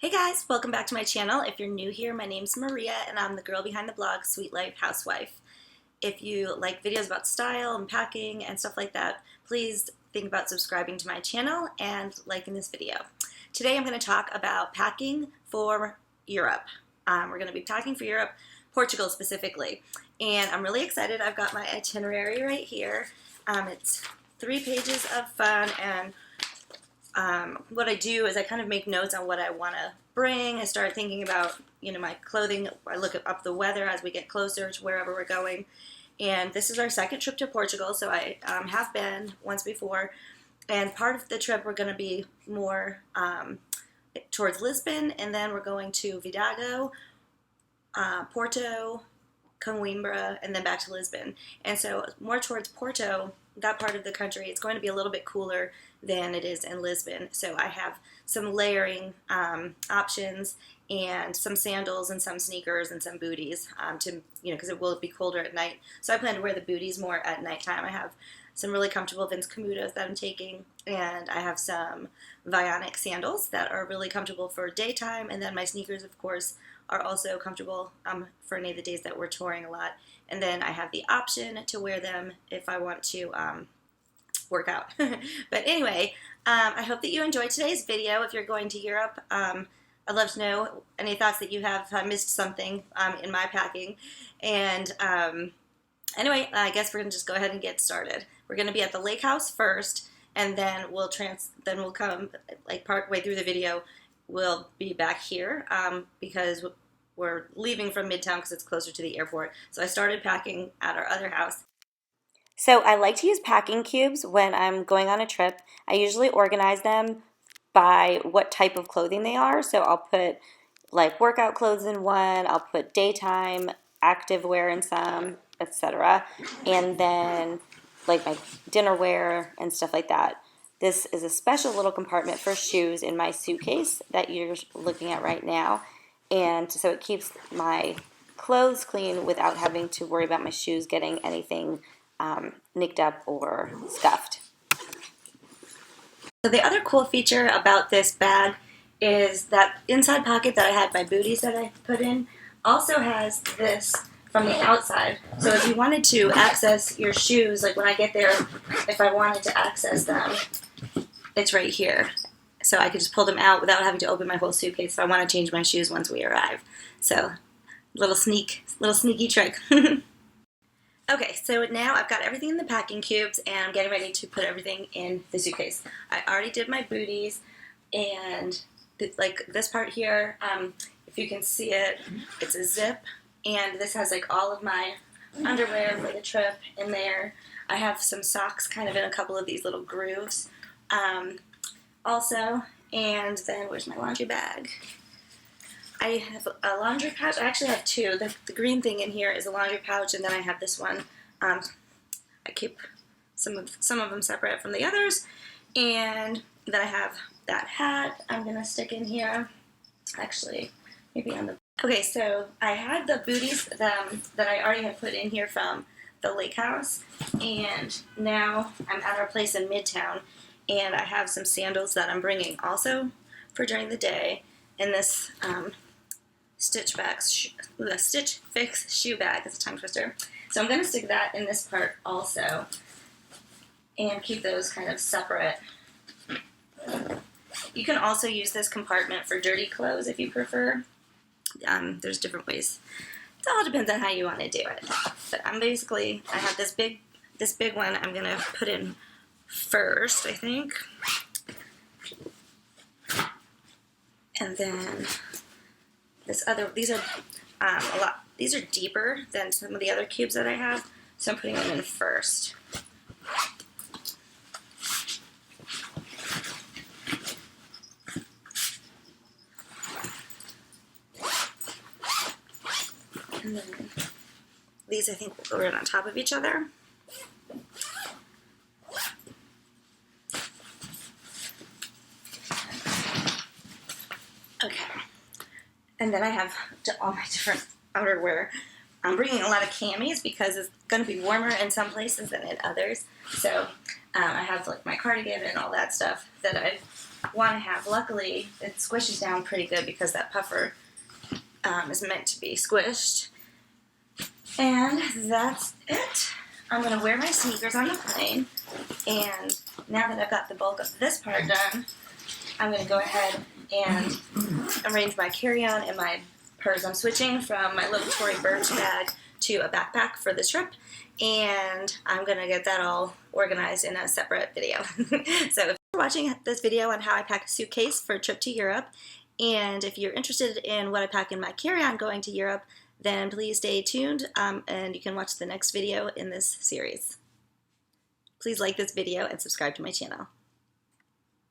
Hey guys, welcome back to my channel. If you're new here, my name's Maria and I'm the girl behind the blog Sweet Life Housewife. If you like videos about style and packing and stuff like that, please think about subscribing to my channel and liking this video. Today I'm going to talk about packing for Europe. We're going to be packing for Europe, Portugal specifically, and I'm really excited. I've got my itinerary right here. It's 3 pages of fun, and what I do is I kind of make notes on what I want to bring. I start thinking about, my clothing. I look up the weather as we get closer to wherever we're going. And this is our second trip to Portugal, so I have been once before. And part of the trip we're going to be more towards Lisbon, and then we're going to Vidago, Porto, Coimbra, and then back to Lisbon. And so more towards Porto, that part of the country, it's going to be a little bit cooler than it is in Lisbon. So I have some layering options and some sandals and some sneakers and some booties because it will be colder at night. So I plan to wear the booties more at nighttime. I have some really comfortable Vince Camutos that I'm taking, and I have some Vionic sandals that are really comfortable for daytime, and then my sneakers, of course, are also comfortable for any of the days that we're touring a lot. And then I have the option to wear them if I want to work out. But anyway, I hope that you enjoyed today's video. If you're going to Europe, I'd love to know any thoughts that you have. I missed something in my packing. And anyway, I guess we're going to just go ahead and get started. We're going to be at the lake house first, and then we'll come like part way through the video. We'll be back here because we're leaving from Midtown because it's closer to the airport. So I started packing at our other house. So I like to use packing cubes when I'm going on a trip. I usually organize them by what type of clothing they are. So I'll put like workout clothes in one, I'll put daytime, active wear in some, etc. And then like my dinner wear and stuff like that. This is a special little compartment for shoes in my suitcase that you're looking at right now. And so it keeps my clothes clean without having to worry about my shoes getting anything nicked up or scuffed. So the other cool feature about this bag is that inside pocket that I had my booties that I put in also has this from the outside. So if you wanted to access your shoes, like when I get there, if I wanted to access them, it's right here. So I could just pull them out without having to open my whole suitcase if I want to change my shoes once we arrive. So little sneaky trick. Okay, so now I've got everything in the packing cubes, and I'm getting ready to put everything in the suitcase. I already did my booties, and like this part here, if you can see it, it's a zip, and this has like all of my underwear for the trip in there. I have some socks kind of in a couple of these little grooves also, and then where's my laundry bag? I have a laundry pouch. I actually have 2. The green thing in here is a laundry pouch, and then I have this one. I keep some of them separate from the others, and then I have that hat I'm gonna stick in here. Actually, maybe on the. Okay, so I had the booties that I already had put in here from the lake house, and now I'm at our place in Midtown, and I have some sandals that I'm bringing also for during the day in this Stitch Fix shoe bag. It's a tongue twister. So I'm going to stick that in this part also and keep those kind of separate. You can also use this compartment for dirty clothes if you prefer. There's different ways. It all depends on how you want to do it. But I have this big one I'm going to put in first, I think. And then these are deeper than some of the other cubes that I have, so I'm putting them in first. And then these, I think, will go right on top of each other. Okay. And then I have all my different outerwear. I'm bringing a lot of camis because it's going to be warmer in some places than in others. So I have like my cardigan and all that stuff that I want to have. Luckily, it squishes down pretty good because that puffer is meant to be squished. And that's it. I'm going to wear my sneakers on the plane, and now that I've got the bulk of this part done, I'm going to go ahead and arrange my carry-on and my purse. I'm switching from my little Tory Burch bag to a backpack for this trip, and I'm going to get that all organized in a separate video. So if you're watching this video on how I pack a suitcase for a trip to Europe, and if you're interested in what I pack in my carry-on going to Europe, then please stay tuned, and you can watch the next video in this series. Please like this video and subscribe to my channel.